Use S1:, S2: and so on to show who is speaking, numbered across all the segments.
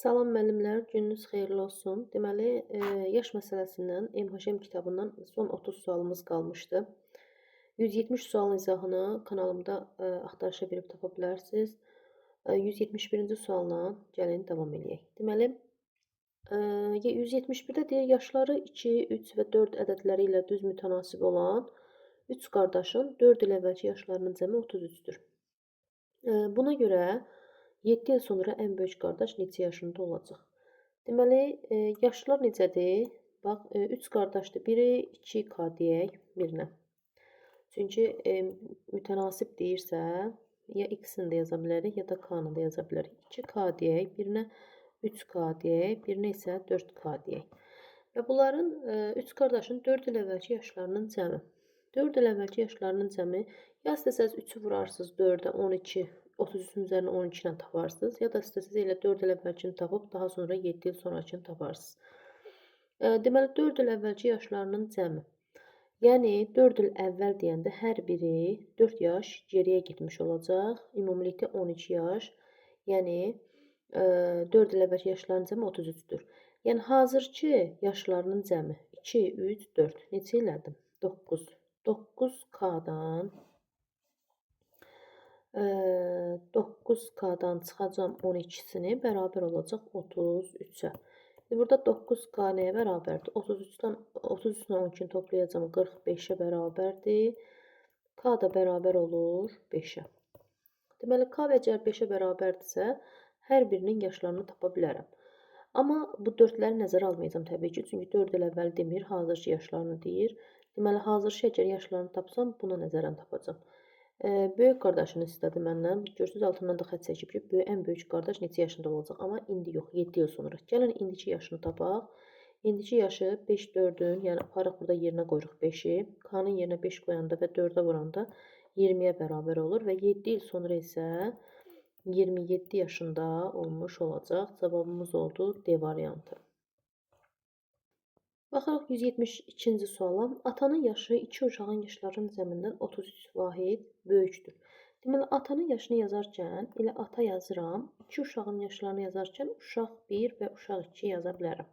S1: Salam müəllimlər, gününüz xeyirli olsun. Deməli, yaş məsələsindən MHM kitabından son 30 sualımız qalmışdı. 170 sualın izahını kanalımda axtarışa verib tapa bilərsiniz. 171-ci sualla gəlin davam eləyək. Deməli, 171-də deyir, yaşları 2, 3 və 4 ədədləri ilə düz mütənasib olan 3 qardaşın 4 il əvvəlki yaşlarının cəmi 33-dür. Buna görə 7 il sonra ən böyük qardaş neçə yaşında olacaq? Deməli, yaşlar necədir? Bax, 3 qardaşdır. Biri 2K deyək birinə. Çünki mütənasib deyirsə, ya X-ni də yaza bilərik, ya da K-nı da yaza bilərik. 2K deyək, birinə 3K deyək, birinə isə 4K deyək. Və bunların 3 qardaşın 4 il əvvəlki yaşlarının cəmi. 4 il əvvəlki yaşlarının cəmi, ya istəsəz 3-ü vurarsınız 4-ə, 12, 33-ün üzərinə 12 ilə taparsınız, ya da istəsəz elə 4 il əvvəlkini tapıb, daha sonra 7 il sonrakını taparsınız. Deməli, 4 il əvvəlki yaşlarının cəmi. Yəni, 4 il əvvəl deyəndə hər biri 4 yaş geriyə getmiş olacaq. Ümumilikdə 12 yaş. Yəni, 4 il əvvəlki yaşlarının cəmi 33-dür. Yəni, hazırki yaşlarının cəmi 2, 3, 4. Neçə elədim? 9. 9K-dan 9K-dan çıxacam 12-sini bərabər olacaq 33-ə. Burada 9K nəyə bərabərdir? 33-dən 12-ni toplayacam 45-ə bərabərdir. K da bərabər olur 5-ə. Deməli, K və cər 5-ə bərabərdirsə, hər birinin yaşlarını tapa bilərəm. Amma bu 4-ləri nəzərə almayacam təbii ki, çünki 4 il əvvəl demir, hazırki yaşlarını deyir. Deməli, hazırki əgər yaşlarını tapsam, buna nəzərən tapacam. Böyük qardaşını istədi məndən. Görürsünüz, altından da xət çəkib ki, ən böyük qardaş neçə yaşında olacaq. Amma indi yox, 7 il sonra. Gəlin, indiki yaşını tapaq. İndiki yaşı 5 4-ün, yəni aparıq burada yerinə qoyuruq 5-i. K-nın yerinə 5 qoyanda və 4-ə vuranda 20-yə bərabər olur. Və 7 il sonra isə 27 yaşında olmuş olacaq. Cavabımız oldu D variantı. Baxaraq 172-ci suala. Atanın yaşı 2 uşağın yaşlarının cəmindən 33 vahid böyükdür. Deməli, atanın yaşını yazarkən elə ata yazıram. 2 uşağın yaşlarını yazarkən uşaq 1 və uşaq 2 yaza bilərəm.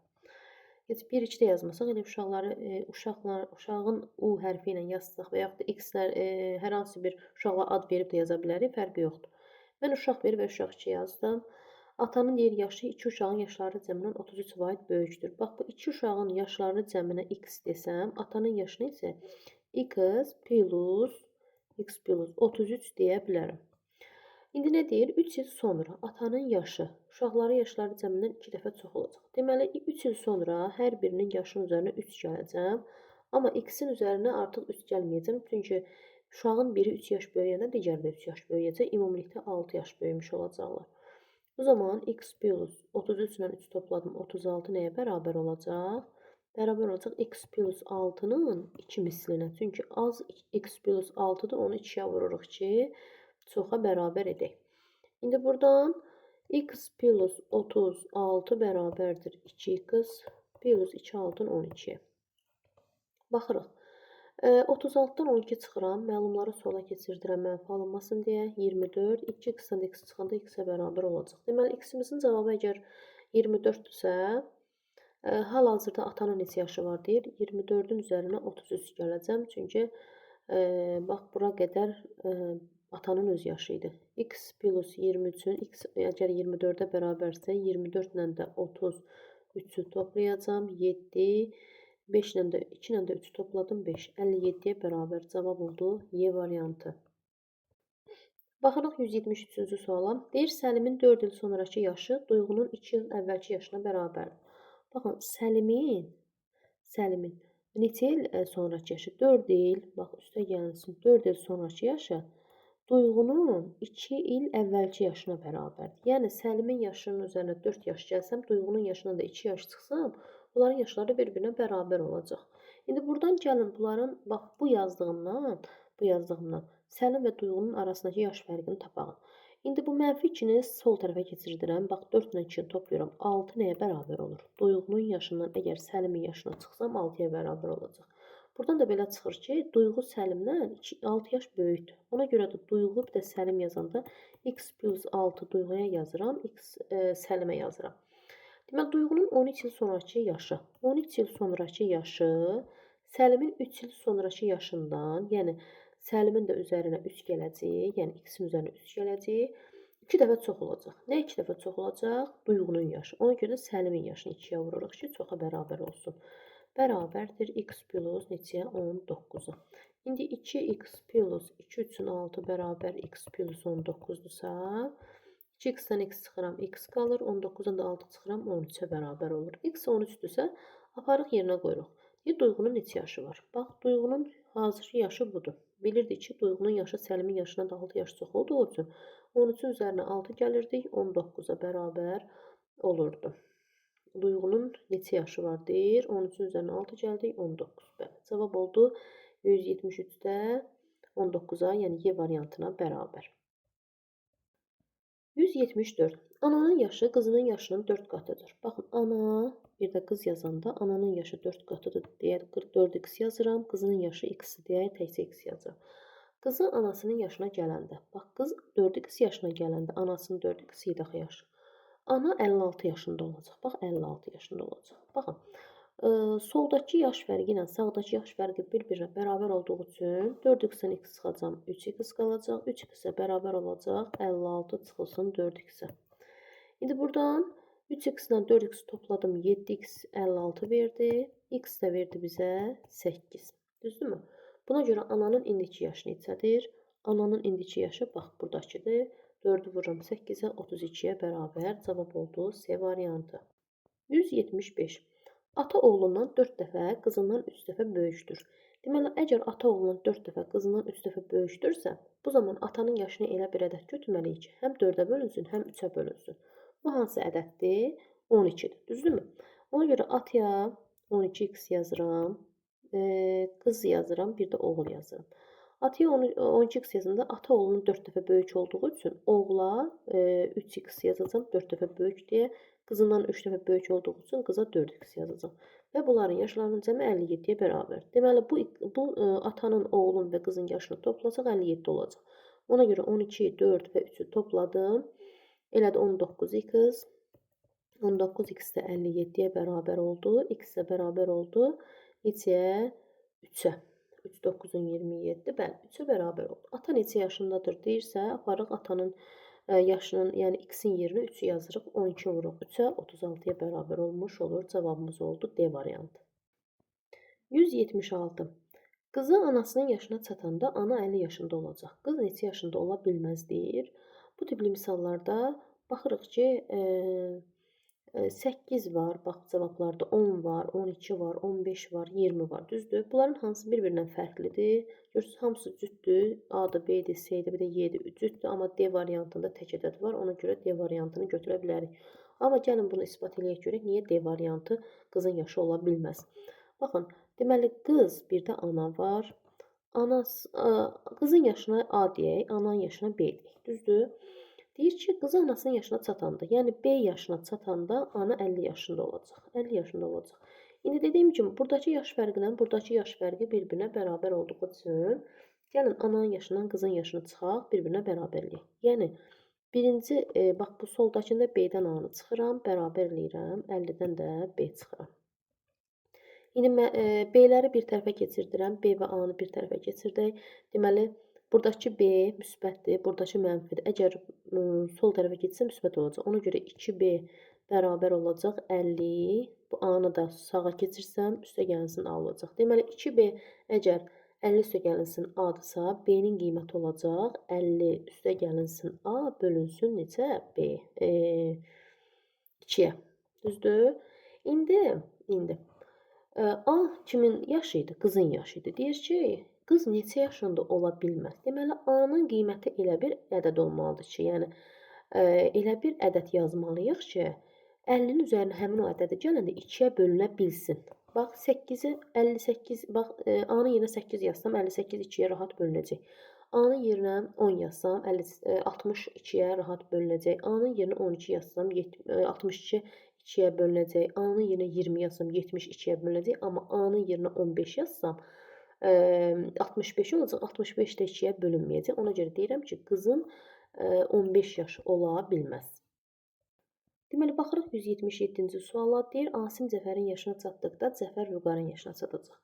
S1: Heç 1, 2 də yazmasaq, elə uşağın U hərfi ilə yazsaq və yaxud da X-lər hər hansı bir uşaqla ad verib də yaza bilərik, fərqi yoxdur. Mən uşaq 1 və uşaq 2 yazdım. Atanın deyir, yaşı 2 uşağın yaşları cəmindən 33 vahid böyükdür. Bax, bu 2 uşağın yaşlarını cəminə X desəm, atanın yaşını isə X plus 33 deyə bilərəm. İndi nə deyir? 3 il sonra atanın yaşı, uşaqların yaşları cəmindən 2 dəfə çox olacaq. Deməli, 3 il sonra hər birinin yaşının üzərinə 3 gələcəm. Amma X-in üzərinə artıq 3 gəlməyəcəm. Çünki uşağın biri 3 yaş böyüyəndə digəri də 3 yaş böyüyəcək. Ümumilikdə 6 yaş böyümüş olacaqlar. O zaman X plus 33 ilə 3 topladım. 36 nəyə bərabər olacaq? Bərabər olacaq X plus 6-nın 2 mislinə. Çünki az X plus 6-dır, onu 2-yə vururuq ki, çoxa bərabər edək. İndi buradan X plus 36 bərabərdir 2X plus 2 altın 12-yə. Baxırıq. 36-dan 12 çıxıram, məlumları sola keçirdirəm, mənfi alınmasın deyə. 24, 2x-dən x çıxanda x-ə bərabər olacaq. Deməli, x-imizin cavabı əgər 24-dürsə, hal-hazırda atanın neçə yaşı var deyir. 24-ün üzərinə 33 gələcəm. Çünki, bax, bura qədər atanın öz yaşı idi. X plus 23-ün, x əgər 24-ə bərabərsə, 24 ilə də 33-ü toplayacam. 7, 5 ilə də 2 ilə də 3 topladım 5. 57-yə bərabər cavab oldu Y variantı. Baxırıq 173-cü suala. Deyir, Səlimin 4 il sonraki yaşı Duyğunun 2 il əvvəlki yaşına bərabərdir. Baxın, Səlimin neçə il sonraki yaşı? 4 il, bax, üstə gəlsin, 4 il sonraki yaşı Duyğunun 2 il əvvəlki yaşına bərabərdir. Yəni, Səlimin yaşının üzərinə 4 yaş gəlsəm, Duyğunun yaşından da 2 yaş çıxsam, bunların yaşları bir-birinə bərabər olacaq. İndi buradan gəlin bunların, bax, bu yazdığımdan Səlim və Duyğunun arasındakı yaş fərqini tapaq. İndi bu mənfi 2-ni sol tərəfə keçirdirəm. Bax, 4 ilə 2-ni toplayıram. 6 nəyə bərabər olur? Duyğunun yaşından əgər Səlimin yaşına çıxsam, 6-ya bərabər olacaq. Buradan da belə çıxır ki, Duyğu Səlimdən 6 yaş böyükdür. Ona görə də Duyğu bir də Səlim yazanda x plus 6 Duyğuya yazıram, x Səlimə yazıram. Deməli, Duyğunun 13 il sonrakı yaşı. 13 il sonrakı yaşı Səlimin 3 il sonrakı yaşından, yəni Səlimin də üzərinə 3 gələcək, yəni x-in üzərinə 3 gələcək. 2 dəfə çox olacaq. Nə 2 dəfə çox olacaq? Duyğunun yaşı. Ona görə də Səlimin yaşını 2-yə vururuq ki, çoxa bərabər olsun. Bərabərdir x plus neçəyə? 19-a. İndi 2x plus 2 üçün 6 bərabər x plus 19-dursa, 2x-dən x çıxıram, x qalır. 19-dan da 6 çıxıram, 13-ə bərabər olur. X 13-dürsə, aparıq yerinə qoyuruq. Duyğunun neçə yaşı var? Bax, Duyğunun hazırki yaşı budur. Bilirdik ki, Duyğunun yaşı Səlimin yaşından da 6 yaş çox olduğu üçün 13-ün üzərinə 6 gəlirdik, 19-a bərabər olurdu. Duyğunun neçə yaşı var deyir. 13-ün üzərinə 6 gəldik, 19. Bəli, cavab oldu 173-də 19-a, yəni Y variantına bərabər. 174. Ananın yaşı qızının yaşının 4 qatıdır. Baxın, ana, bir də qız yazanda ananın yaşı 4 qatıdır deyər, 44x yazıram. Qızının yaşı x-i deyər, təkcə x yazıram. Qızı anasının yaşına gələndə, bax, qız 4x yaşına gələndə anasının 4x idi axı yaşı. Ana 56 yaşında olacaq. Bax, 56 yaşında olacaq. Baxın, soldakı yaş fərqi ilə sağdakı yaş fərqi bir-birinə bərabər olduğu üçün 4x-dən x çıxacam, 3x qalacaq. 3x-ə bərabər olacaq, 56 çıxılsın 4x-ə. İndi buradan 3x-dən 4x topladım, 7x 56 verdi. X də verdi bizə 8. Düzdürmü? Buna görə ananın indiki yaşı neçədir? Ananın indiki yaşı, bax, buradakıdır. 4-ü vururam 8-ə, 32-yə bərabər. Cavab oldu C variantı. 175. Ata oğlundan 4 dəfə, qızından 3 dəfə böyükdür. Deməli, əgər ata oğlundan 4 dəfə, qızından 3 dəfə böyükdürsə, bu zaman atanın yaşını elə bir ədəd götürməliyik ki, həm 4-ə bölünsün, həm 3-ə bölünsün. Bu hansı ədəddir? 12-dir. Düzdürmü? Ona görə ataya 12x yazıram, qız yazıram, bir də oğul yazıram. Ataya 12x yazanda ata oğlunun 4 dəfə böyük olduğu üçün oğula 3x yazacağım, 4 dəfə böyük deyə. Qızından 3 dəfə böyük olduğu üçün qıza 4x yazacağım. Və bunların yaşlarının cəmi 57-yə bərabər. Deməli, bu atanın, oğlun və qızın yaşını toplasaq 57 olacaq. Ona görə 12, 4 və 3-ü topladım. Elədi 19x. 19x də 57-yə bərabər oldu. X də bərabər oldu. Neçəyə? 3-ə. 3, 9-un 27. Bəli, 3-ə bərabər oldu. Ata neçə yaşındadır deyirsə, aparıq atanın yaşının, yəni x-in yerinə 3-ü yazırıq. 12 vuruq 3-ə, 36-ya bərabər olmuş olur. Cavabımız oldu D variantı. 176. Qızı anasının yaşına çatanda ana 50 yaşında olacaq. Qız neçə yaşında ola bilməz deyir. Bu tipli misallarda baxırıq ki, 8 var, bax, cavablarda 10 var, 12 var, 15 var, 20 var, düzdür? Bunların hansı bir-birindən fərqlidir? Görürsünüz, hamısı cütdür. A-dır, B-dir, C-dir, bir də Y-dir, cütdür. Amma D variantında tək ədəd var. Ona görə D variantını götürə bilərik. Amma gəlin bunu isbat eləyək görək, niyə D variantı qızın yaşı ola bilməz? Baxın, deməli, qız, bir də ana var. Qızın yaşına A deyək, ananın yaşına B deyək, düzdür? Deyir ki, qızı anasının yaşına çatanda, yəni B yaşına çatanda ana 50 yaşında olacaq. 50 yaşında olacaq. İndi dediyim kimi, buradakı yaş fərqi ilə buradakı yaş fərqi bir-birinə bərabər olduğu üçün gəlin ananın yaşından qızın yaşını çıxaq, bir-birinə bərabərliyik. Yəni, birinci, bax, bu soldakında B-dən A-nı çıxıram, bərabər eləyirəm, 50-dən də B çıxıram. İndi B-ləri bir tərəfə keçirdirəm, B və A-nı bir tərəfə keçirdək. Deməli, buradakı B müsbətdir, buradakı mənfidir. Əgər sol tərəfə getsə müsbət olacaq. Ona görə 2B bərabər olacaq 50. Bu A-nı da sağa keçirsəm üstə gəlinsin A olacaq. Deməli, 2B əgər 50 üstə gəlinsin A-dırsa, B-nin qiyməti olacaq 50 üstə gəlinsin A bölünsün neçə? B. 2-yə. Düzdür? İndi A kimin yaşı idi? Qızın yaşı idi. Deyir ki, qız neçə yaşında ola bilməz? Deməli, A-nın qiyməti elə bir ədəd olmalıdır ki, yəni elə bir ədəd yazmalıyıq ki, 50-nin üzərinə həmin o ədədi gələndə 2-yə bölünə bilsin. Bax, 8-i 58, bax, A-nın yerinə 8 yazsam, 58 2-yə rahat bölünəcək. A-nın yerinə 10 yazsam, 62-yə rahat bölünəcək. A-nın yerinə 12 yazsam, 62 2-yə bölünəcək. A-nın yerinə 20 yazsam 72-yə bölünəcək. Amma A-nın yerinə 15 yazsam 65 olacaq. 65 də 2-yə bölünməyəcək. Ona görə deyirəm ki, qızın 15 yaş ola bilməz. Deməli, baxırıq 177-ci suala. Deyir, Asim Cəfərin yaşına çatdıqda Cəfər Vüqarın yaşına çatacaq.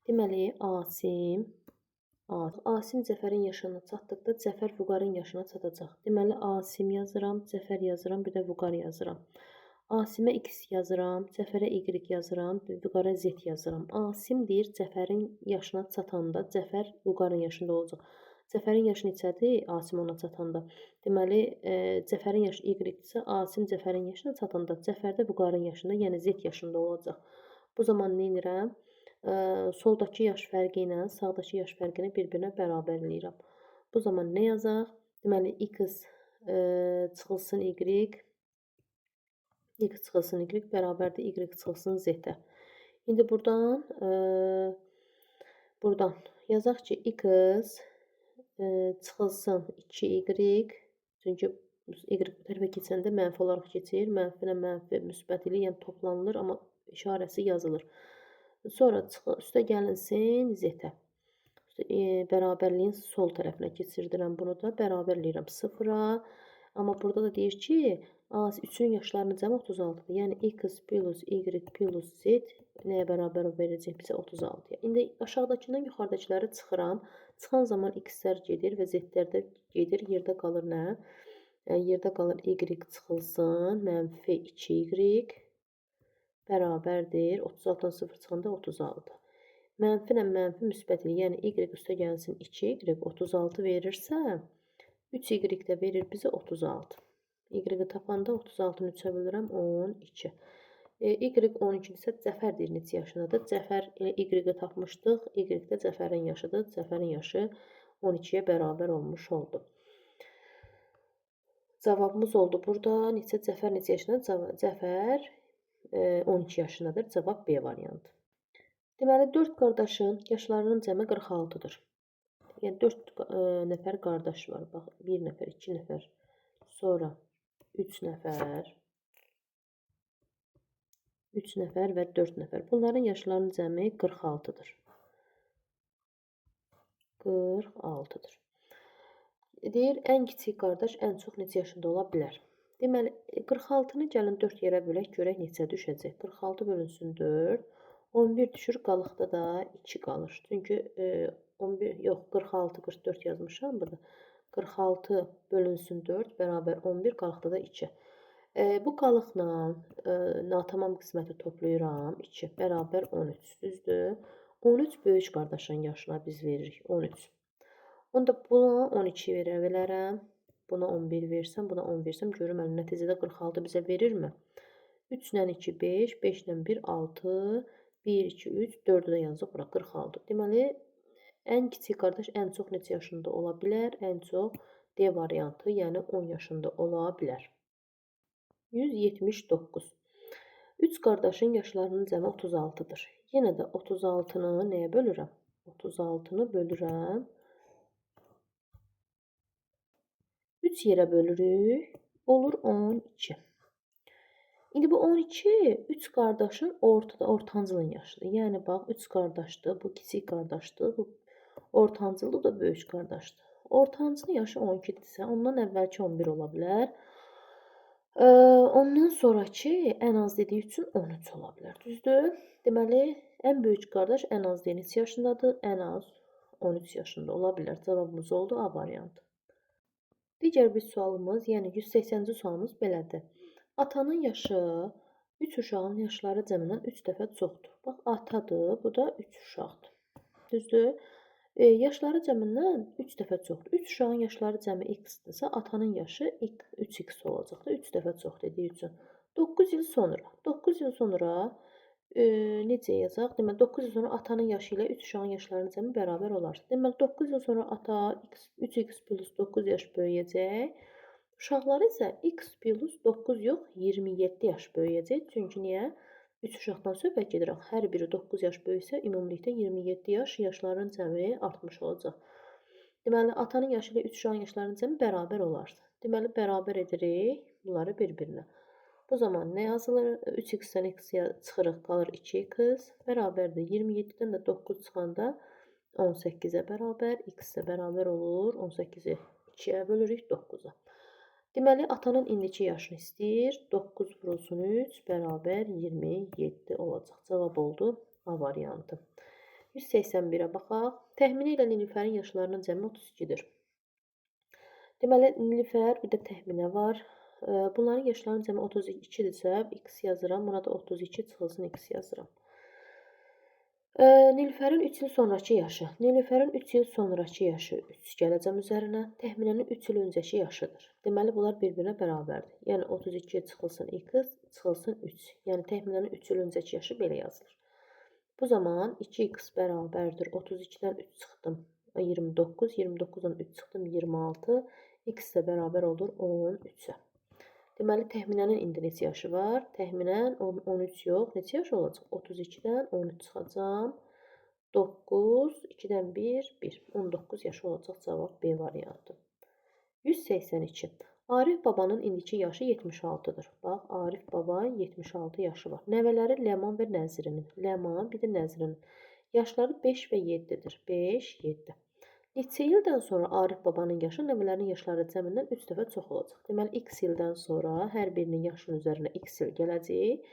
S1: Deməli, Asim Cəfərin yaşına çatdıqda Cəfər Vüqarın yaşına çatacaq. Deməli, Asim yazıram, Cəfər yazıram, bir də Vüqar yazıram. Asimə X yazıram, Cəfərə Y yazıram, Vüqara Z yazıram. Asim deyir, Cəfərin yaşına çatanda Cəfər Vüqarın yaşında olacaq. Cəfərin yaşı neçədir? Asim ona çatanda. Deməli, Cəfərin yaşı Y-dirsə, Asim Cəfərin yaşına çatanda Cəfər də Vüqarın yaşında, yəni Z yaşında olacaq. Bu zaman nə edirəm? Soldakı yaş fərqi ilə sağdakı yaş fərqini bir-birinə bərabərləyirəm. Bu zaman nə yazaq? Deməli, X çıxılsın Y, X çıxılsın Y bərabərdir Y çıxılsın Z-ə. İndi buradan yazaq ki, X çıxılsın 2Y, çünki Y bu tərəfə keçəndə mənfi olaraq keçir. Mənfi ilə mənfi müsbət ilə, yəni toplanılır, amma işarəsi yazılır. Sonra üstə gəlinsin Z-ə. Bərabərliyin sol tərəfinə keçirdirəm bunu da. Bərabərləyirəm 0-a. Amma burada da deyir ki, 3-ün yaşlarının cəmi 36-dır. Yəni, X plus Y plus Z nəyə bərabər verəcək bizə 36-ya. İndi aşağıdakından yuxarıdakıları çıxıram. Çıxan zaman X-lər gedir və Z-lər də gedir. Yerdə qalır nə? Yerdə qalır Y çıxılsın. Mənfi 2Y bərabərdir. 36-dan 0 çıxanda 36. Mənfi ilə mənfi müsbət ilə, yəni Y üstə gəlsin 2Y 36 verirsə, 3Y də verir bizə 36. Y-i tapanda 36-nı 3-ə bölürəm 12. Y 12-dirsə Cəfər deyir neçə yaşındadır? Cəfər Y-i tapmışdıq. Y də Cəfərin yaşıdır. Cəfərin yaşı 12-yə bərabər olmuş oldu. Cavabımız oldu burada. Cəfər neçə yaşındadır? Cəfər 12 yaşındadır. Cavab B variantı. Deməli, 4 qardaşın yaşlarının cəmi 46-dır. Yəni, 4 nəfər qardaş var. Bax, 1 nəfər, 2 nəfər, sonra 3 nəfər, 3 nəfər və 4 nəfər. Bunların yaşlarının cəmi 46-dır. 46-dır. Deyir, ən kiçik qardaş ən çox neçə yaşında ola bilər? Deməli, 46-nı gəlin 4 yerə bölək, görək neçə düşəcək. 46 bölünsün 4, 11 düşür, qalıqda da 2 qalır. Çünki 46, 44 yazmışam burada. 46 bölünsün 4, bərabər 11, qalıqda da 2. Bu qalıqla natamam qisməti toplayıram. 2, bərabər 13, düzdür? 13 böyük qardaşın yaşına biz veririk, 13. Onda buna 12 verə bilərəm. Buna 11 versəm, buna 10 versəm, görürəm, nəticədə 46 bizə verirmi? 3 ilə 2, 5, 5 ilə 1, 6, 1, 2, 3, 4-ü də yazıq bura 46. Deməli, ən kiçik qardaş ən çox neçə yaşında ola bilər? Ən çox D variantı, yəni 10 yaşında ola bilər. 179. 3 qardaşın yaşlarının cəmi 36-dır. Yenə də 36-nı nəyə bölürəm? 36-nı bölürəm. 3 yerə bölürük, olur 12. İndi bu 12, 3 qardaşın ortancılın yaşıdır. Yəni, bax, 3 qardaşdır, bu kiçik qardaşdır, bu ortancılı da böyük qardaşdır. Ortancılın yaşı 12-dirsə, ondan əvvəlki 11 ola bilər. Ondan sonraki ən az dediyi üçün 13 ola bilər, düzdür? Deməli, ən böyük qardaş ən az neçə yaşındadır? Ən az 13 yaşında ola bilər. Cavabımız oldu A variantı. Digər bir sualımız, yəni 180-ci sualımız belədir. Atanın yaşı 3 uşağın yaşları cəmindən 3 dəfə çoxdur. Bax, atadır, bu da 3 uşaqdır. Düzdür? Yaşları cəmindən 3 dəfə çoxdur. 3 uşağın yaşları cəmi x-dırsa, atanın yaşı 3x olacaq da 3 dəfə çox dediyi üçün. 9 il sonra necə yazaq? Deməli, 9 il sonra atanın yaşı ilə 3 uşağın yaşlarının cəmi bərabər olar. Deməli, 9 il sonra ata 3x plus 9 yaş böyüyəcək. Uşaqları isə x plus 9 yox, 27 yaş böyüyəcək. Çünki niyə? 3 uşaqdan söhbət gedir. Hər biri 9 yaş böyüksə, ümumilikdə 27 yaş yaşların cəmi artmış olacaq. Deməli, atanın yaşı ilə 3 uşağın yaşlarının cəmi bərabər olar. Deməli, bərabər edirik bunları bir-birinə. Bu zaman nə yazılır? 3x-dən x çıxırıq, qalır 2x. Bərabərdir. 27-dən də 9 çıxanda 18-ə bərabər. X-ə bərabər olur. 18-i 2-yə bölürük 9-a. Deməli, atanın indiki yaşını istəyir. 9 vurulsun 3 bərabər 27 olacaq. Cavab oldu A variantı. 181-ə baxaq. Təxmini ilə Nilüfərin yaşlarının cəmi 32-dir. Deməli, Nilüfər, bir də təxminə var. Bunların yaşlarının cəmi 32-dirsə, x yazıram. Buna da 32 çıxılsın x yazıram. Nilüfərin 3 il sonrakı yaşı. Nilüfərin 3 il sonrakı yaşı 3 gələcəm üzərinə. Təxminənin 3 il öncəki yaşıdır. Deməli, bunlar bir-birinə bərabərdir. Yəni, 32 çıxılsın x, çıxılsın 3. Yəni, təxminənin 3 il öncəki yaşı belə yazılır. Bu zaman 2x bərabərdir. 32-dən 3 çıxdım 29, 29-dan 3 çıxdım 26. X də bərabər olur 13-ə. Deməli, təxminənin indi neçə yaşı var? Təxminən 13 yox, neçə yaşı olacaq? 32-dən 13 çıxacam. 9, 2-dən 1, 1. 19 yaşı olacaq. Cavab B variantı. 182. Arif babanın indiki yaşı 76-dır. Bax, Arif baba 76 yaşı var. Nəvələri Ləman və Nəzirinin. Ləman, bir də Nəzirinin. Yaşları 5 və 7-dir. 5, 7. Neçə ildən sonra Arif babanın yaşı nəvələrin yaşları cəmindən 3 dəfə çox olacaq. Deməli, x ildən sonra hər birinin yaşının üzərinə x il gələcək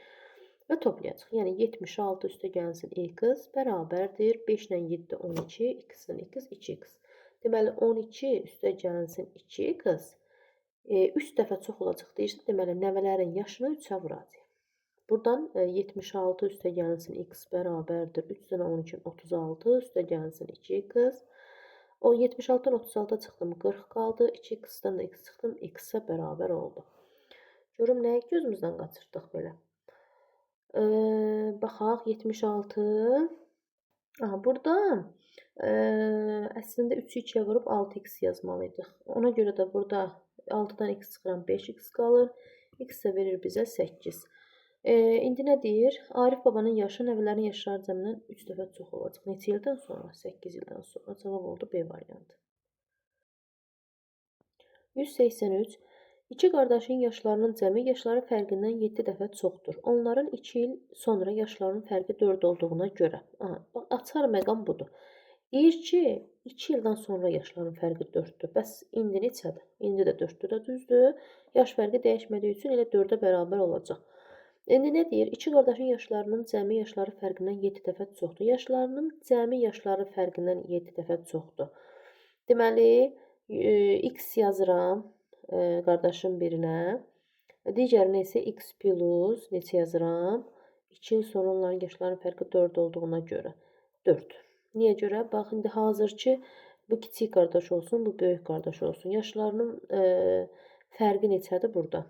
S1: və toplayacaq. Yəni, 76 üstə gəlsin x bərabərdir. 5 ilə 7, 12, x-in x, 2x. Deməli, 12 üstə gəlsin 2x 3 dəfə çox olacaq deyirsə, deməli, nəvələrin yaşını 3-ə vuracaq. Buradan 76 üstə gəlsin x bərabərdir. 3-dən 12, 36 üstə gəlsin 2x. O 76-dan 36-a çıxdım, 40 qaldı. 2x-dən də x çıxdım, x-ə bərabər oldu. Görüm, nəyi gözümüzdən qaçırdıq belə? Baxaq, 76. Burada əslində 3-ü 2-yə vurub 6x yazmalıydıq. Ona görə də burada 6-dan x çıxıram, 5x qalır. X də verir bizə 8. İndi nə deyir? Arif babanın yaşı nəvələrin yaşları cəmindən 3 dəfə çox olacaq. Neçə ildən sonra? 8 ildən sonra. Cavab oldu B variantı. 183. İki qardaşın yaşlarının cəmi yaşları fərqindən 7 dəfə çoxdur. Onların 2 il sonra yaşlarının fərqi 4 olduğuna görə. Bax, açar məqam budur. Deyir ki, 2 ildən sonra yaşların fərqi 4-dür. Bəs indi neçədir? İndi də 4-dür də düzdür. Yaş fərqi dəyişmədiyi üçün elə 4-ə bərabər olacaq. İndi nə deyir? İki qardaşın yaşlarının cəmi yaşları fərqindən 7 dəfə çoxdur. Yaşlarının cəmi yaşları fərqindən 7 dəfə çoxdur. Deməli, x yazıram qardaşın birinə. Digərinə isə x plus neçə yazıram? 2 il sonra onların yaşlarının fərqi 4 olduğuna görə. 4. Niyə görə? Bax, indi hazır ki, bu kiçik qardaş olsun, bu böyük qardaş olsun. Yaşlarının fərqi neçədir burada?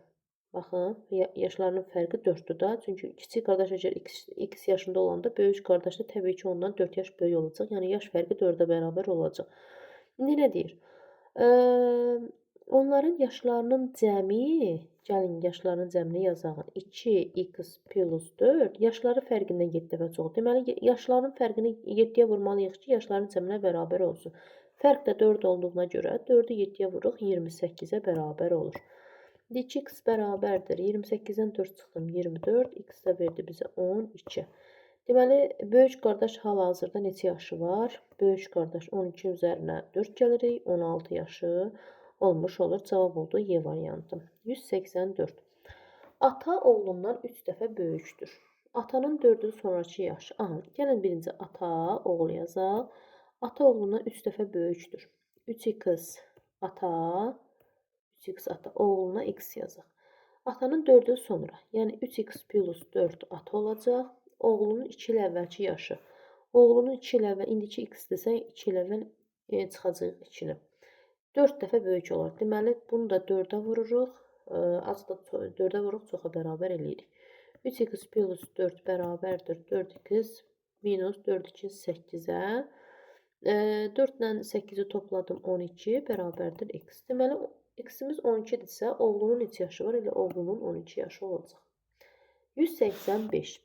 S1: Baxın, yaşlarının fərqi 4-dür da. Çünki kiçik qardaş əgər x yaşında olanda, böyük qardaş da təbii ki, ondan 4 yaş böyük olacaq. Yəni, yaş fərqi 4-ə bərabər olacaq. İndi nə deyir? Onların yaşlarının cəmi, gəlin yaşlarının cəmini yazaq. 2x plus 4 yaşları fərqindən 7 dəfə çox. Deməli, yaşların fərqini 7-yə vurmalıyıq ki, yaşların cəminə bərabər olsun. Fərq də 4 olduğuna görə 4-ü 7-yə vuruq, 28-ə bərabər olur. 2x bərabərdir. 28-dən 4 çıxdım, 24. X də verdi bizə 12. Deməli, böyük qardaş hal-hazırda neçə yaşı var? Böyük qardaş 12 üzərinə 4 gəlirik. 16 yaşı olmuş olur. Cavab oldu Y variantı. 184. Ata oğlundan 3 dəfə böyükdür. Atanın 4 il sonraki yaşı. Gəlin birinci ata, oğul yazaq. Ata oğlundan 3 dəfə böyükdür. 3x ata, 3x ata, oğluna x yazaq. Atanın 4 il sonra, yəni 3x plus 4 ata olacaq. Oğlunun 2 il əvvəlki yaşı. Oğlunun 2 il əvvəl, indiki x desən 2 il əvvəl çıxacaq 2-ni. 4 dəfə böyük olar. Deməli, bunu da 4-ə vururuq. Az da 4-ə vururuq, çoxa bərabər eləyirik. 3x plus 4 bərabərdir 4x minus 4x 8-ə. 4 ilə 8-i topladım 12 bərabərdir x. Deməli, x-imiz 12-dirsə, oğlunun neçə yaşı var? Elə oğlunun 12 yaşı olacaq. 185.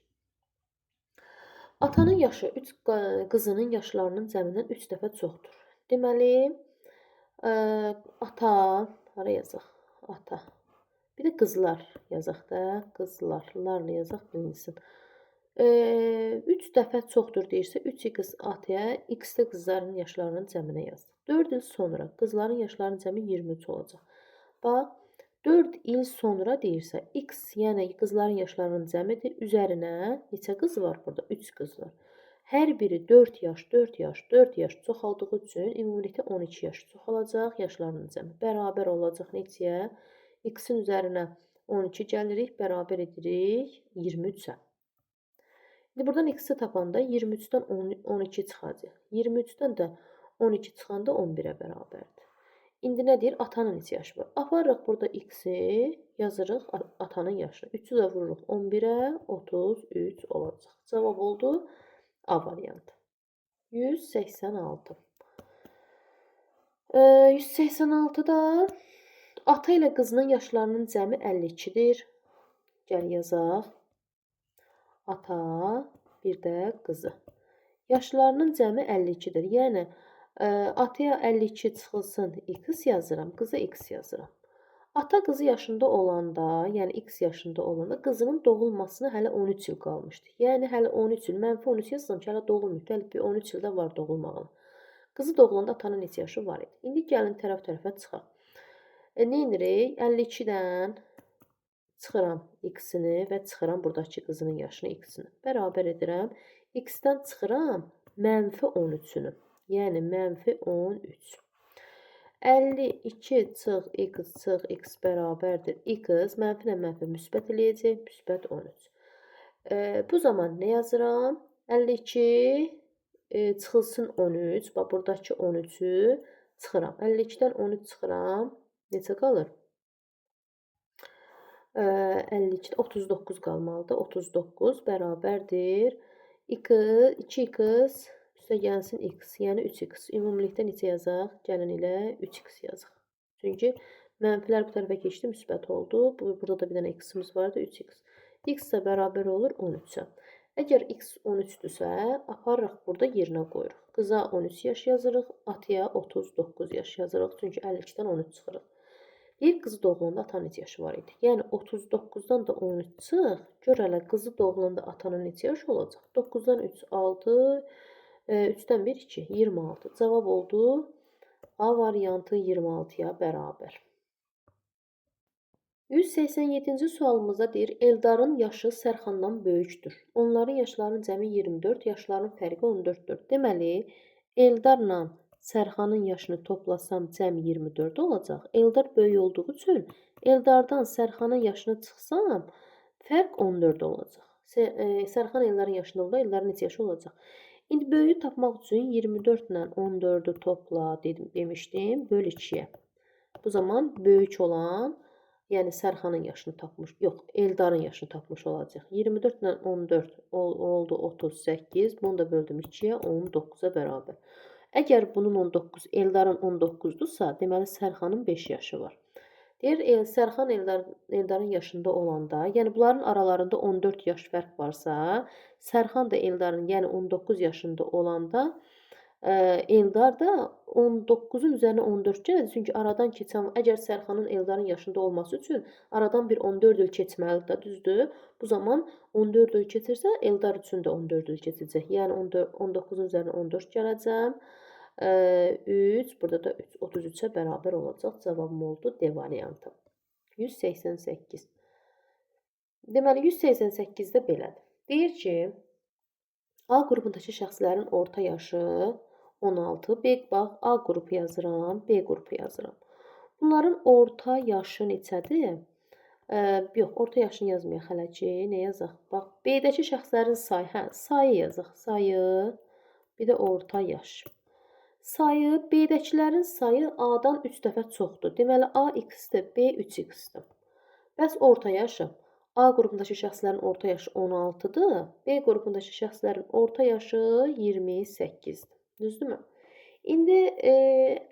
S1: Atanın yaşı 3 qızının yaşlarının cəmindən 3 dəfə çoxdur. Deməli, ata, hara yazaq? Ata. Bir də qızlar yazaq da. Qızlarla yazaq bilinsin. 3 dəfə çoxdur deyirsə, 3x ataya, x də qızların yaşlarının cəminə yazıq. 4 il sonra qızların yaşlarının cəmi 23 olacaq. Bax, 4 il sonra deyirsə, x, yəni qızların yaşlarının cəmidir. Üzərinə neçə qız var burada? 3 qız var. Hər biri 4 yaş, 4 yaş, 4 yaş çoxaldığı üçün ümumilikdə 12 yaş çoxalacaq. Yaşlarının cəmi bərabər olacaq neçəyə? X-in üzərinə 12 gəlirik, bərabər edirik 23-ə. İndi buradan x-i tapanda 23-dən 12 çıxacaq. 23-dən də 12 çıxanda 11-ə bərabərdir. İndi nə deyir? Atanın neçə yaşı var? Aparırıq burada x-i, yazırıq atanın yaşını. 3-ü də vururuq 11-ə, 33 olacaq. Cavab oldu A variantı. 186. 186-da ata ilə qızının yaşlarının cəmi 52-dir. Gəl yazaq. Ata, bir də qızı. Yaşlarının cəmi 52-dir. Yəni, ataya 52 çıxılsın x yazıram, qıza x yazıram. Ata qızı yaşında olanda, yəni x yaşında olanda qızının doğulmasına hələ 13 il qalmışdı. Yəni hələ 13 il, mənfi 13 yazsam ki, hələ doğulmayıb. Bəli, 13 ildə var doğulmağına. Qızı doğulanda atanın neçə yaşı var idi? İndi gəlin tərəf-tərəfə çıxaq. Nə edirik? 52-dən çıxıram x-ini və çıxıram buradakı qızının yaşını x-ini. Bərabər edirəm. X-dən çıxıram mənfi 13-ünü. Yəni mənfi 13. 52 çıx x bərabərdir. X mənfi ilə mənfi müsbət eləyəcək. Müsbət 13. Bu zaman nə yazıram? 52 çıxılsın 13. Bax, buradakı 13-ü çıxıram. 52-dən 13 çıxıram. Neçə qalır? 52-də 39 qalmalıdır. 39 bərabərdir. 2x üstə gəlsin x, yəni 3x. Ümumilikdə neçə yazaq? Gəlin ilə 3x yazaq. Çünki mənfilər bu tərəfə keçdi, müsbət oldu. Burada da bir dənə x-imiz vardı, 3x. X də bərabər olur 13-ə. Əgər x 13-dürsə, aparırıq burada yerinə qoyuruq. Qıza 13 yaş yazırıq, ataya 39 yaş yazırıq. Çünki 52-dən 13 çıxırıq. Bir qızı doğulanda atanın neçə yaşı var idi? Yəni 39-dan da 13 çıx. Gör hələ qızı doğulanda atanın neçə yaşı olacaq? 9-dan 3 6, 3-dən 1 2, 26. Cavab oldu A variantı 26-ya bərabər. 187-ci sualımızda deyir, Eldarın yaşı Sərxandan böyükdür. Onların yaşlarının cəmi 24, yaşlarının fərqi 14-dür. Deməli, Eldarla Sərxanın yaşını toplasam cəmi 24 olacaq. Eldar böyük olduğu üçün Eldardan Sərxanın yaşını çıxsam fərq 14 olacaq. Sərxan Eldarın yaşında olanda Eldarın neçə yaşı olacaq? İndi böyüyü tapmaq üçün 24 ilə 14-ü topla demişdim, böl 2-yə. Bu zaman böyük olan, yəni Sərxanın yaşını tapmış, yox, Eldarın yaşını tapmış olacaq. 24 ilə 14 oldu 38, bunu da böldüm 2-yə, 19-a bərabər. Əgər bunun 19, Eldarın 19-dursa, deməli Sərxanın 5 yaşı var. Deyir, Sərxan Eldarın yaşında olanda, yəni bunların aralarında 14 yaş fərq varsa, Sərxan da Eldarın, yəni 19 yaşında olanda, Eldar da 19-un üzərinə 14 gələcək. Çünki aradan keçən, əgər Sərxanın Eldarın yaşında olması üçün aradan bir 14 il keçməlidir də, düzdür? Bu zaman 14 il keçirsə, Eldar üçün də 14 il keçəcək. Yəni 19-un üzərinə 14 gələcəm. 3, burada da 3, 33-ə bərabər olacaq. Cavabım oldu D variantı. 188. Deməli, 188-də belədir. Deyir ki, A qrupundakı şəxslərin orta yaşı 16. Bax, A qrupu yazıram, B qrupu yazıram. Bunların orta yaşı neçədir? Yox, orta yaşını yazmayaq hələ ki. Nə yazaq? Bax, B-dəki şəxslərin sayı, sayı yazaq. Sayı, bir də orta yaş. Sayı, B-dəkilərin sayı A-dan 3 dəfə çoxdur. Deməli, A x-dir, B 3x-dir. Bəs orta yaşı? A qrupundakı şəxslərin orta yaşı 16-dır. B qrupundakı şəxslərin orta yaşı 28-dir. Düzdürmü? İndi,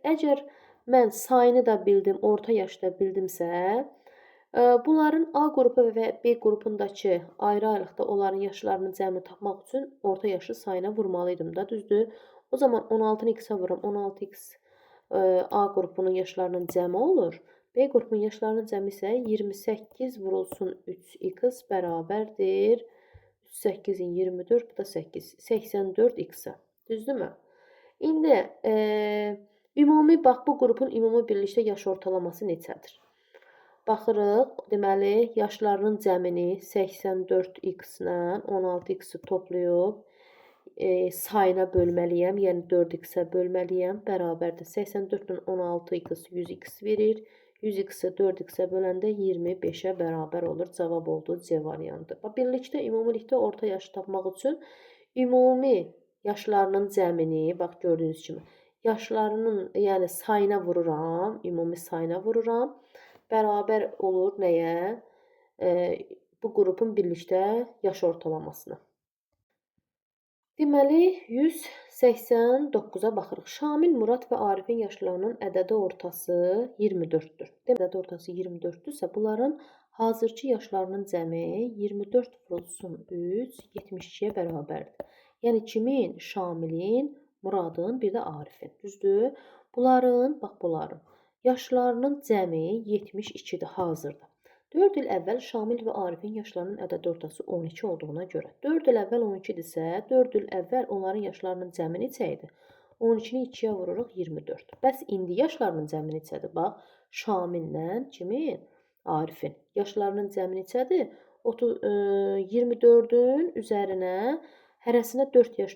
S1: əgər mən sayını da bildim, orta yaşı da bildimsə, bunların A qrupu və B qrupundakı ayrı-ayrılıqda onların yaşlarının cəmini tapmaq üçün orta yaşı sayına vurmalıydım da, düzdür? O zaman 16-nı x-ə vururam. 16x A qrupunun yaşlarının cəmi olur. B qrupunun yaşlarının cəmi isə 28 vurulsun 3x bərabərdir. 8-in 24, bu da 8. 84x-ə. Düzdürmü? İndi ümumi, bax, bu qrupun ümumi birlikdə yaş ortalaması neçədir? Baxırıq, deməli, yaşlarının cəmini 84x-lə 16x-i toplayıb sayına bölməliyəm, yəni 4x-ə bölməliyəm. Bərabərdir. 84-dən 16x 100x verir. 100x-i 4x-ə böləndə 25-ə bərabər olur. Cavab oldu C variantı. Birlikdə, ümumilikdə orta yaşı tapmaq üçün ümumi yaşlarının cəmini, bax gördüyünüz kimi, yaşlarının, yəni sayına vururam, ümumi sayına vururam. Bərabər olur nəyə? Bu qrupun birlikdə yaş ortalamasına. Deməli, 189-a baxırıq. Şamil, Murad və Arifin yaşlarının ədədi ortası 24-dür. Ədədi ortası 24-dürsə, bunların hazırki yaşlarının cəmi 24 vurulsun 3, 72-yə bərabərdir. Yəni kimin? Şamilin, Muradın, bir də Arifin. Düzdür? Bunların, bax bunların yaşlarının cəmi 72-dir hazırda. 4 il əvvəl Şamil və Arifin yaşlarının ədədi ortası 12 olduğuna görə. 4 il əvvəl 12-dirsə, 4 il əvvəl onların yaşlarının cəmi neçə idi? 12-ni 2-yə vururuq 24. Bəs indi yaşlarının cəmi neçədir? Bax, Şamillə kimin? Arifin. Yaşlarının cəmi neçədir? 24-ün üzərinə hərəsinə 4 yaş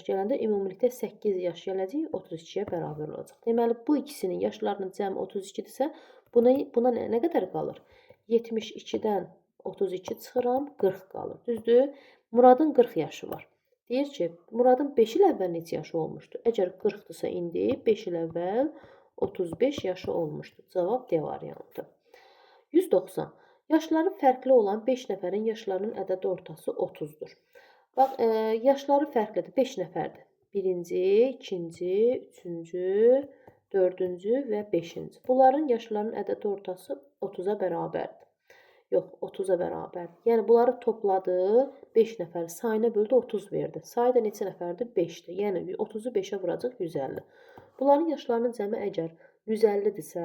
S1: gələndə ümumilikdə 8 yaş gələcək, 32-yə bərabər olacaq. Deməli, bu ikisinin yaşlarının cəmi 32-dirsə, buna nə qədər qalır? 72-dən 32 çıxıram, 40 qalır. Düzdür? Muradın 40 yaşı var. Deyir ki, Muradın 5 il əvvəl neçə yaşı olmuşdu? Əgər 40-dırsa indi 5 il əvvəl 35 yaşı olmuşdu. Cavab D variantı. 190. Yaşları fərqli olan 5 nəfərin yaşlarının ədədi ortası 30-dur. Bax, yaşları fərqlidir. 5 nəfərdir. Birinci, ikinci, üçüncü, dördüncü və beşinci. Bunların yaşlarının ədədi ortası 30-a bərabərdir. Yox, 30-a bərabərdir. Yəni, bunları topladı, 5 nəfər sayına böldü, 30 verdi. Sayı da neçə nəfərdir? 5-dir. Yəni, 30-u 5-ə vuracaq 150. Bunların yaşlarının cəmi əgər 150-dirsə,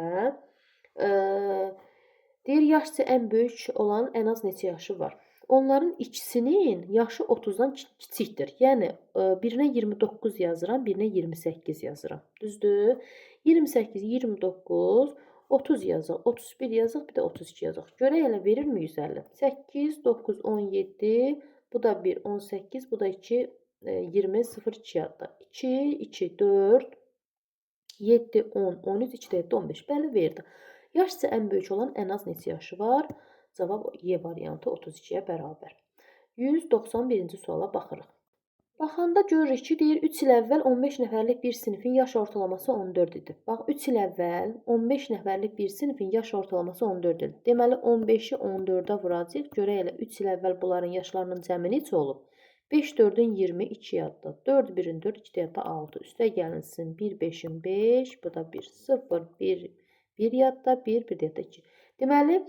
S1: deyir, yaşca ən böyük olan ən az neçə yaşı var? Onların ikisinin yaşı 30-dan kiçikdir. Yəni, birinə 29 yazıram, birinə 28 yazıram. Düzdür? 28, 29, 30 yazıq, 31 yazıq, bir də 32 yazıq. Görək elə verirmi 150? 8, 9, 17, bu da 1, 18, bu da 2, 20, 0, 2 yadda. 2, 2, 4, 7, 10, 13, 2 də 7, 15. Bəli, verdi. Yaşca ən böyük olan ən az neçə yaşı var? Cavab Y variantı 32-yə bərabər. 191-ci suala baxırıq. Baxanda görürük ki, deyir 3 il əvvəl 15 nəfərlik bir sinifin yaş ortalaması 14 idi. Bax, 3 il əvvəl 15 nəfərlik bir sinifin yaş ortalaması 14 idi. Deməli, 15-i 14-ə vuracaq. Görək elə 3 il əvvəl bunların yaşlarının cəmi neçə olub? 5, 4-ün 20, 2 yadda. 4, 1-in 4, 2 yadda 6. Üstə gəlinsin 1, 5-in 5, bu da 1, 0, 1, 1 yadda, 1, 1 yadda 2. Deməli,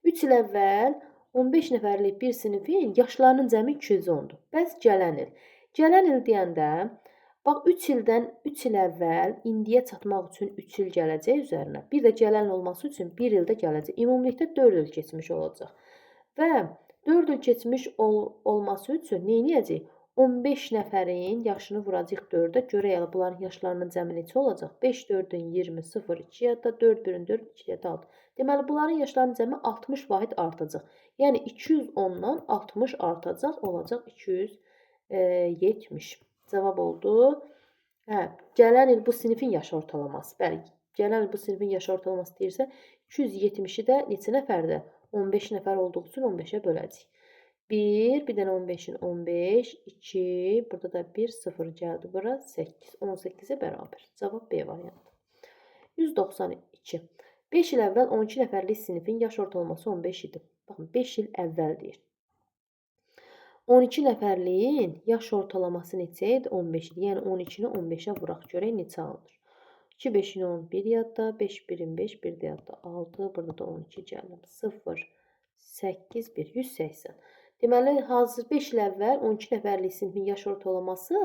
S1: 3 il əvvəl 15 nəfərlik bir sinifin yaşlarının cəmi 210-dur. Bəs gələn il. Gələn il deyəndə, bax 3 il əvvəl indiyə çatmaq üçün 3 il gələcək üzərinə. Bir də gələn olması üçün 1 ildə gələcək. Ümumilikdə 4 il keçmiş olacaq. Və 4 il keçmiş olması üçün nə edəcək? 15 nəfərin yaşını vuracaq 4-ə. Görək elə bunların yaşlarının cəmi neçə olacaq? 5, 4-ün 20, 0, 2 yadda, 4, 1-in 4, 2 yadda 6. Deməli, bunların yaşlarının cəmi 60 vahid artacaq. Yəni, 210-dan 60 artacaq, olacaq 270. Cavab oldu. Gələn il bu sinifin yaş ortalaması. Bəli, gələn il bu sinifin yaş ortalaması deyirsə, 270-i də neçə nəfərdir? 15 nəfər olduğu üçün 15-ə böləcək. 1, bir dənə 15-in 15, 2, burada da 1, 0 gəldi bura, 8, 18-ə bərabər. Cavab B variantı. 192. 5 il əvvəl 12 nəfərlik sinifin yaş ortalaması 15 idi. Baxın, 5 il əvvəl deyir. 12 nəfərliyin yaş ortalaması neçə idi? 15 idi. Yəni, 12-ni 15-ə vuraq görək neçə alınır. 2, 5-in 10, 1 yadda, 5, 1-in 5, 1 də yadda 6, burada da 12 gəlir. 0, 8, 1, 180. Deməli, hazır 5 il əvvəl 12 nəfərlik sinifin yaş ortalaması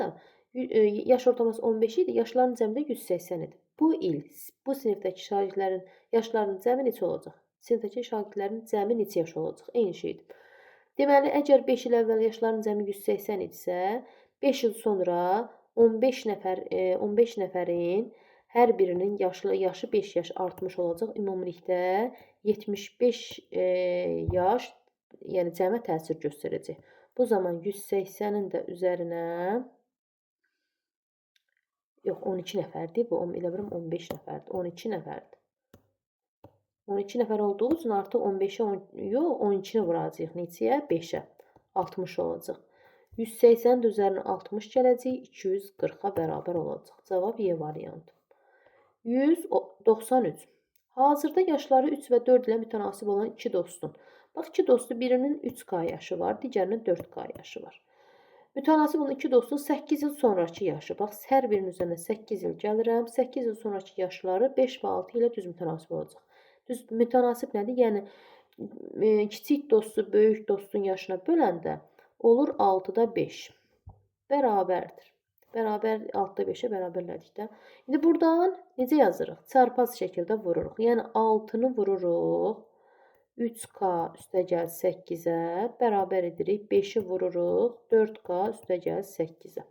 S1: 15 idi, yaşlarının cəmi də 180 idi. Bu il bu sinifdəki şagirdlərin yaşlarının cəmi neçə olacaq? Sinifdəki şagirdlərin cəmi neçə yaş olacaq? Eyni şeydir. Deməli, əgər 5 il əvvəl yaşlarının cəmi 180 idisə, 5 il sonra 15 nəfərin hər birinin yaşı 5 yaş artmış olacaq. Ümumilikdə 75 yaş, yəni cəmə təsir göstərəcək. Bu zaman 180-in də üzərinə yox, 12 nəfərdir. Bu elə bilirəm 15 nəfərdir. 12 nəfərdir. 12 nəfər olduğu üçün artıq 15-ə yox, 12-ni vuracağıq. Neçəyə? 5-ə. 60 olacaq. 180 üzərinə 60 gələcək, 240-a bərabər olacaq. Cavab Y variantı. 193. Hazırda yaşları 3 və 4 ilə mütənasib olan iki dostun. Bax, iki dostu birinin 3K yaşı var, digərinin 4K yaşı var. Mütənasib olan iki dostun 8 il sonraki yaşı. Bax, hər birinin üzərinə 8 il gəlirəm. 8 il sonraki yaşları 5 və 6 ilə düz mütənasib olacaq. Düz mütənasib nədir? Yəni, kiçik dostu böyük dostun yaşına böləndə olur 6-da 5. Bərabərdir. Bərabər 6-da 5-ə bərabərlədik də. İndi buradan necə yazırıq? Çarpaz şəkildə vururuq. Yəni 6-nı vururuq 3K üstəgəl 8-ə bərabər edirik. 5-i vururuq 4K üstəgəl 8-ə.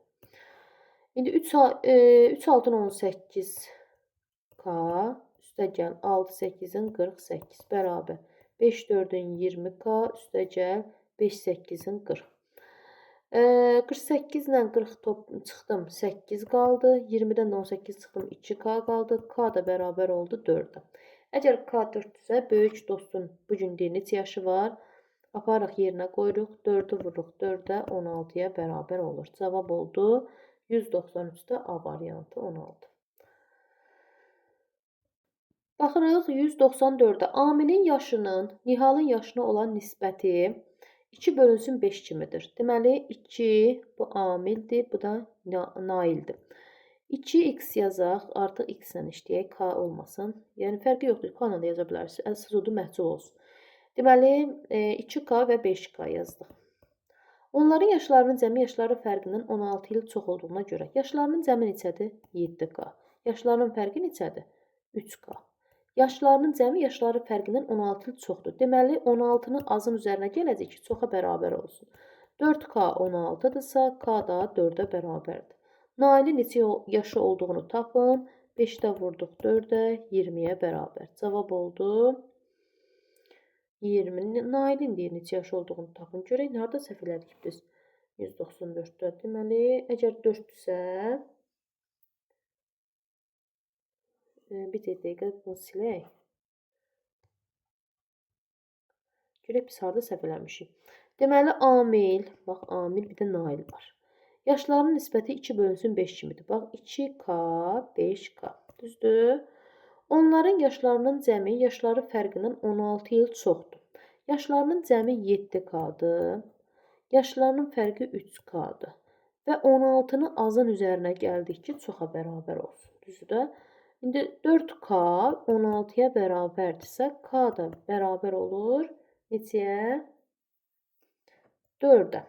S1: İndi 3 6-nın 18K üstəgəl 6 8-in 48 bərabər. 5 4-ün 20K üstəgəl 5 8-in 40. 48 ilə 40 çıxdım, 8 qaldı. 20-dən 18 çıxdım, 2K qaldı. K da bərabər oldu 4-ə. Əgər K 4-dürsə, böyük dostun bugün neçə yaşı var? Aparıq yerinə qoyuruq. 4-ü vururuq 4-ə, 16-ya bərabər olur. Cavab oldu 193-də A variantı 16. Baxırıq 194-də. Aminin yaşının Nihalın yaşına olan nisbəti 2 bölünsün 5 kimidir. Deməli, 2 bu amildir, bu da naildir. 2x yazaq, artıq x ilə işləyək, k olmasın. Yəni, fərqi yoxdur, k ilə də yaza bilərsiniz. Əsas odur, məhsul olsun. Deməli, 2k və 5k yazdıq. Onların yaşlarının cəmi yaşları fərqinin 16 il çox olduğuna görə, yaşlarının cəmi neçədir? 7k. Yaşlarının fərqi neçədir? 3k. Yaşlarının cəmi yaşları fərqindən 16 il çoxdur. Deməli, 16-nı azın üzərinə gələcək ki, çoxa bərabər olsun. 4K 16-dırsa, K da 4-ə bərabərdir. Nailin neçə yaşı olduğunu tapın. 5-də vurduq 4-ə, 20-yə bərabər. Cavab oldu 20. Nailin deyir neçə yaşı olduğunu tapın. Görək, nerede səhv elədik biz? 194-də. Deməli, əgər 4-dürsə, bir dəqiqə bunu silək. Görək biz harada səhv eləmişik. Deməli, amil, bax, amil bir də nail var. Yaşlarının nisbəti 2 bölünsün 5 kimidir. Bax, 2K, 5K. Düzdür? Onların yaşlarının cəmi yaşları fərqindən 16 il çoxdur. Yaşlarının cəmi 7K'dır. Yaşlarının fərqi 3K'dır. Və 16-nı azın üzərinə gəldik ki, çoxa bərabər olsun. Düzdür? İndi 4K 16-ya bərabərdirsə, K da bərabər olur. Neçəyə? 4-ə.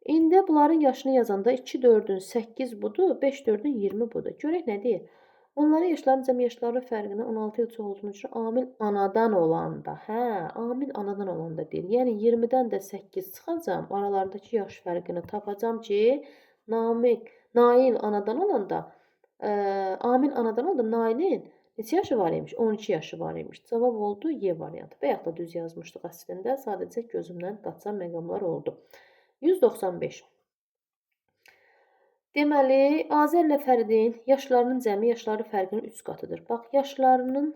S1: İndi bunların yaşını yazanda 2 4-ün 8 budur, 5 4-ün 20 budur. Görək nə deyir? Onların yaşlarının cəmi yaşları fərqinə 16 il çox olduğunu üçün amil anadan olanda. Hə, amil anadan olanda deyir. Yəni 20-dən də 8 çıxacam, aralarındakı yaş fərqini tapacam ki, nail anadan olanda, amil anadan olanda nailin neçə yaşı var imiş? 12 yaşı var imiş. Cavab oldu Y variantı. Və yaxud da düz yazmışdıq əslində. Sadəcə gözümdən qaçan məqamlar oldu. 195. Deməli, Azərlə Fəridin yaşlarının cəmi yaşları fərqinin 3 qatıdır. Bax, yaşlarının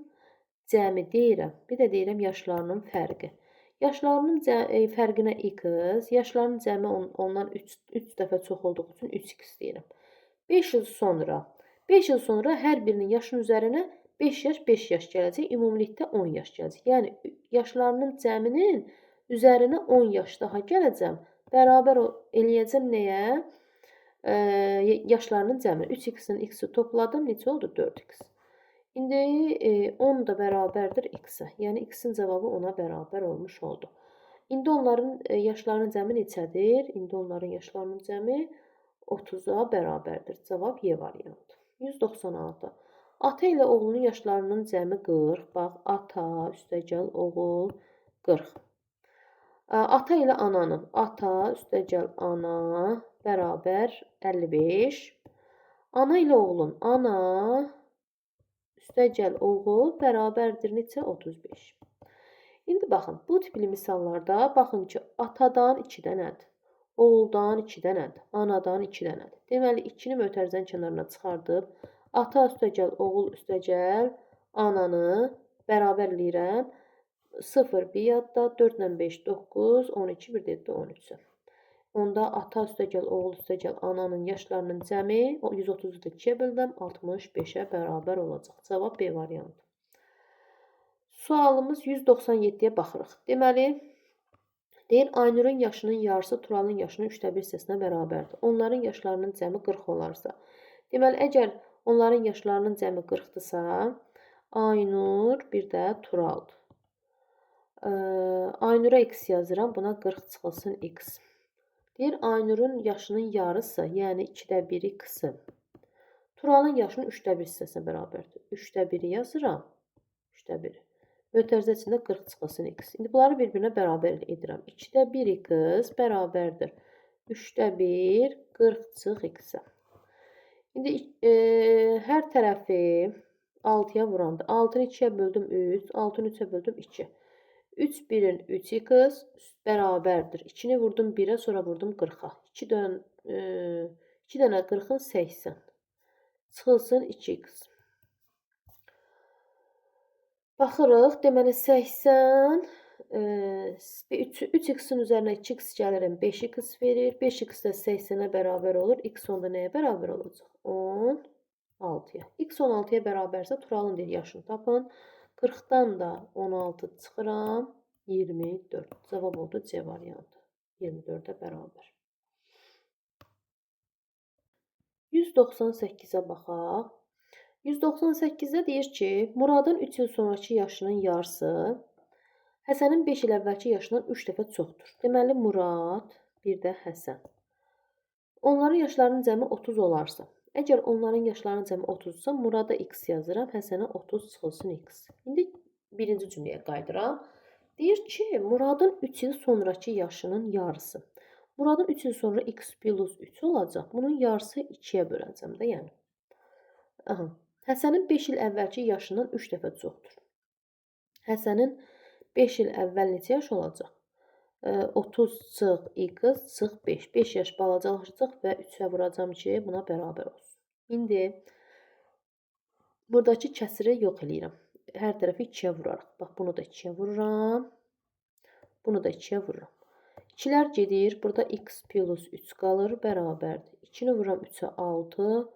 S1: cəmi deyirəm. Bir də deyirəm yaşlarının fərqi. Yaşlarının fərqinə x, yaşlarının cəmi ondan 3 dəfə çox olduğu üçün 3x deyirəm. 5 il sonra hər birinin yaşının üzərinə 5 yaş gələcək. Ümumilikdə 10 yaş gələcək. Yəni, yaşlarının cəminin üzərinə 10 yaş daha gələcəm. Bərabər eləyəcəm nəyə? Yaşlarının cəmi. 3x-in x-i topladım. Necə oldu? 4x. İndi 10 da bərabərdir x-ə. Yəni, x-in cavabı 10-a bərabər olmuş oldu. İndi onların yaşlarının cəmi neçədir? İndi onların yaşlarının cəmi 30-a bərabərdir. Cavab Y variantı. 196. Ata ilə oğlunun yaşlarının cəmi 40. Bax, ata üstəgəl oğul 40. Ata ilə ananın, ata üstəgəl ana bərabər 55. Ana ilə oğlun, ana üstəgəl oğul bərabərdir neçə? 35. İndi baxın, bu tipli misallarda baxın ki, atadan 2 dənədir, oğuldan 2 dənədir, anadan 2 dənədir. Deməli, 2-ni mötərizənin kənarına çıxardıb, ata üstəgəl, oğul üstəgəl, ananı bərabər eləyirəm. 0 bir yadda, 4 ilə 5 9, 12 bir də 7 13. Onda ata üstəgəl, oğul üstəgəl, ananın yaşlarının cəmi 130-u da 2-yə böldüm, 65-ə bərabər olacaq. Cavab B variantı. Sualımız 197-yə baxırıq. Deməli, deyir, Aynurun yaşının yarısı Turalın yaşının 3/1 hissəsinə bərabərdir. Onların yaşlarının cəmi 40 olarsa. Deməli, əgər onların yaşlarının cəmi 40-dırsa, Aynur bir də Turaldır. Aynura x yazıram, buna 40 çıxılsın x. Deyir, Aynurun yaşının yarısı, yəni 2/1 x-i Turalın yaşının 3/1 hissəsinə bərabərdir. 3/1 yazıram, 3/1. Mötərizə içində 40 çıxılsın x. İndi bunları bir-birinə bərabər edirəm. 2/1 x bərabərdir. 3/1 40 çıx x-ə. İndi hər tərəfi 6-ya vuranda 6-nı 2-yə böldüm 3, 6-nı 3-ə böldüm 2. 3 1-in 3x bərabərdir. 2-ni vurdum 1-ə, sonra vurdum 40-a. 2 dənə 40-ın 80. Çıxılsın 2x. Baxırıq, deməli 80, 3x-in üzərinə 2x gəlirim, 5x verir. 5x də 80-ə bərabər olur. X onda nəyə bərabər olacaq? 16-ya. X 16-ya bərabərsə, Turalın deyir, yaşını tapın. 40-dan da 16 çıxıram, 24. Cavab oldu C variantı. 24-ə bərabər. 198-ə baxaq. 198-də deyir ki, Muradın 3 il sonraki yaşının yarısı Həsənin 5 il əvvəlki yaşından 3 dəfə çoxdur. Deməli, Murad, bir də Həsən. Onların yaşlarının cəmi 30 olarsa, əgər onların yaşlarının cəmi 30-sa, Murada x yazıram, Həsənə 30 çıxılsın x. İndi birinci cümləyə qayıdıram. Deyir ki, Muradın 3 il sonraki yaşının yarısı. Muradın 3 il sonra x plus 3 olacaq. Bunun yarısı 2-yə böləcəm də, yəni. Aha. Həsənin 5 il əvvəlki yaşından 3 dəfə çoxdur. Həsənin 5 il əvvəl neçə yaş olacaq? 30 çıx x çıx 5. 5 yaş balacalaşacaq və 3-ə vuracam ki, buna bərabər olsun. İndi buradakı kəsiri yox eləyirəm. Hər tərəfi 2-yə vurarıq. Bax, bunu da 2-yə vururam. Bunu da 2-yə vururam. 2-lər gedir. Burada x plus 3 qalır, bərabərdir. 2-ni vururam 3-ə 6.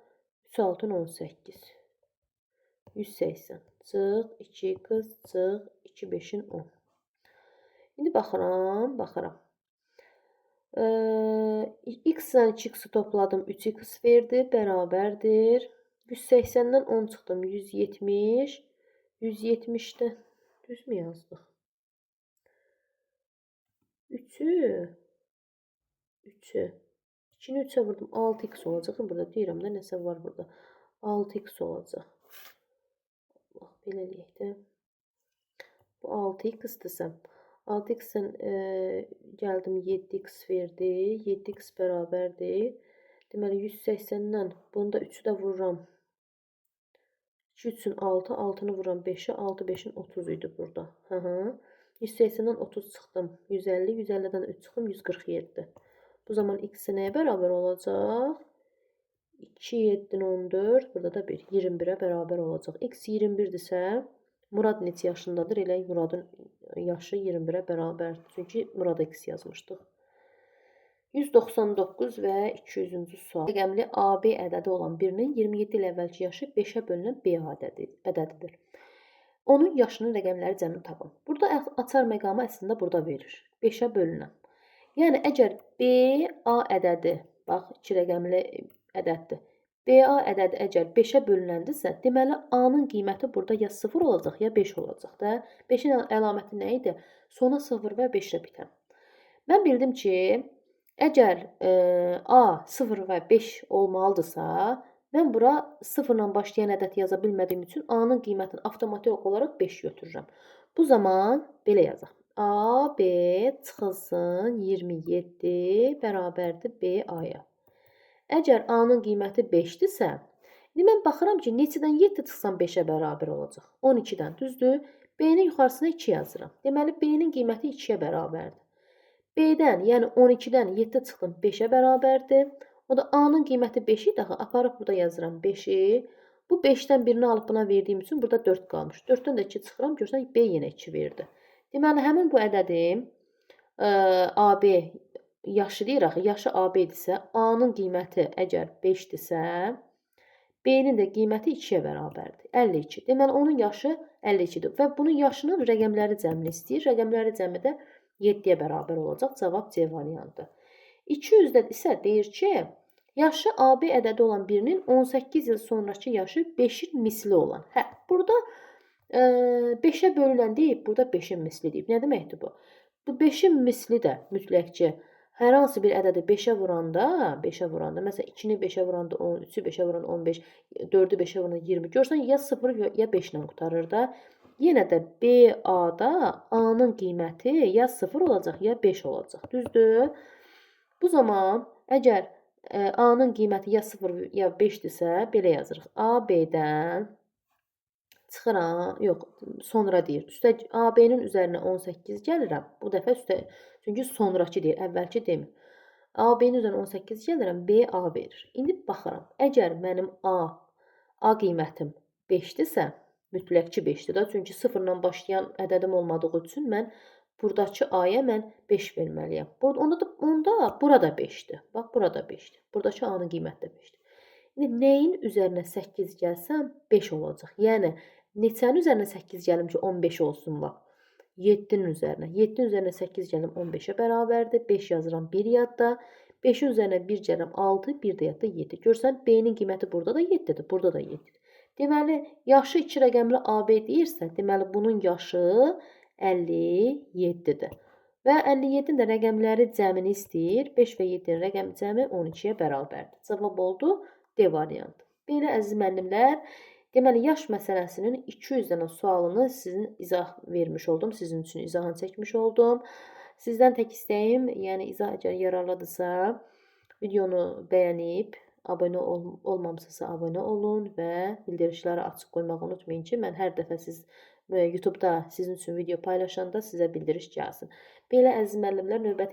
S1: 3 6 18. 180. Çıx 2x çıx 2 5-in 10. İndi baxıram. X-lə 2x-i topladım, 3x verdi, bərabərdir. 180-dən 10 çıxdım, 170. 170-də düz mü yazdıq? 3-ü 2-ni 3-ə vurdum, 6x olacaq. Burada deyirəm də, nəsə var burada. 6x olacaq. Allah, belə eləyək də. Bu 6x-dirsə, 6x-dən gəldim 7x verdi. 7x bərabərdir. Deməli, 180-dən bunu da 3-ü də vururam. 2 3-ün 6, 6-nı vururam 5-ə, 6 5-in 30 idi burada. 180-dən 30 çıxdım, 150, 150-dən 3 çıxdım, 147. Bu zaman x-i nəyə bərabər olacaq? 2, 7-nin 14, burada da 1, 21-ə bərabər olacaq. X 21-dirsə, Murad neçə yaşındadır? Elə Muradın yaşı 21-ə bərabərdir. Çünki Murada x yazmışdıq. 199 və 200-cü sual. Rəqəmli AB ədədi olan birinin 27 il əvvəlki yaşı 5-ə bölünən B ədədidir. Onun yaşının rəqəmləri cəmini tapın. Burada açar məqamı əslində burada verir. 5-ə bölünən. Yəni, əgər B, A ədədi, bax, 2 rəqəmli ədəddir. BA ədədi əgər 5-ə bölünəndirsə, deməli, A-nın qiyməti burada ya 0 olacaq, ya 5 olacaq da. 5-in əlaməti nə idi? Sona 0 və 5 ilə bitən. Mən bildim ki, əgər A 0 və 5 olmalıdırsa, mən bura 0 ilə başlayan ədəd yaza bilmədiyim üçün A-nın qiymətini avtomatik olaraq 5 götürürəm. Bu zaman belə yazaq. A, B çıxılsın 27 bərabərdir B-A-ya. Əgər A-nın qiyməti 5-dirsə, indi mən baxıram ki, neçədən 7 çıxsam 5-ə bərabər olacaq? 12-dən, düzdür? B-nin yuxarısına 2 yazıram. Deməli, B-nin qiyməti 2-yə bərabərdir. B-dən, yəni 12-dən 7 çıxdım 5-ə bərabərdir. O da A-nın qiyməti 5 idi axı. Aparıb burada yazıram 5-i. Bu 5-dən birini alıb buna verdiyim üçün burada 4 qalmış. 4-dən də 2 çıxıram. Görsən B yenə 2 verdi. Deməli, həmin bu ədədim AB yaşı deyir axı. Yaşı AB-dirsə, A-nın qiyməti əgər 5-dirsə, B-nin də qiyməti 2-yə bərabərdir. 52. Deməli, onun yaşı 52-dir. Və bunun yaşının rəqəmləri cəmini istəyir. Rəqəmləri cəmi də 7-yə bərabər olacaq. Cavab C variantı. 200-də isə deyir ki, yaşı AB ədədi olan birinin 18 il sonraki yaşı 5-in misli olan. Hə, burada 5-ə bölünən deyib, burada 5-in misli deyib. Nə deməkdir bu? Bu 5-in misli də mütləqcə hər hansı bir ədədi 5-ə vuranda, məsələn 2-ni 5-ə vuranda 10, 3-ü 5-ə vuranda 15, 4-ü 5-ə vuranda 20. Görsən ya 0 ya 5 ilə qurtarır da. Yenə də BA-da A-nın qiyməti ya 0 olacaq, ya 5 olacaq. Düzdür? Bu zaman əgər A-nın qiyməti ya 0 ya 5-dirsə, belə yazırıq. A B-dən çıxıram, yox, sonra deyir. Üstə AB-nin üzərinə 18 gəlirəm. Bu dəfə üstə, çünki sonrakı deyir, əvvəlki demir. AB-nin üzərinə 18 gəlirəm, B A verir. İndi baxıram. Əgər mənim A qiymətim 5-dirsə, mütləqçi 5-dir da. Çünki 0-la başlayan ədədim olmadığı üçün mən buradakı A-ya mən 5 verməliyəm. Onda burada 5-dir. Bax, burada 5-dir. Buradakı A-nın qiyməti də 5-dir. İndi nəyin üzərinə 8 gəlsəm 5 olacaq. Yəni neçənin üzərinə 8 gəlim ki 15 olsun bax. 7-nin üzərinə. 7-nin üzərinə 8 gəlim 15-ə bərabərdir. 5 yazıram 1 yadda. 5-in üzərinə 1 gəlim 6, 1 də yadda 7. Görsən B-nin qiyməti burada da 7-dir, burada da 7-dir. Deməli, yaşı 2 rəqəmli AB deyirsə, deməli bunun yaşı 57-dir. Və 57-nin də rəqəmləri cəmini istəyir. 5 və 7-nin rəqəm cəmi 12-yə bərabərdir. Cavab oldu D variantı. Belə əziz müəllimlər, deməli yaş məsələsinin 200 dənə sualını sizin izah vermiş oldum. Sizin üçün izahını çəkmiş oldum. Sizdən tək istəyim, yəni izah əgər yararlıdırsa, videonu bəyənib, abunə olmamısınızsa abunə olun və bildirişləri açıq qoymağı unutmayın ki, mən hər dəfə siz YouTube-da sizin üçün video paylaşanda sizə bildiriş gəlsin. Belə əziz müəllimlər, növbəti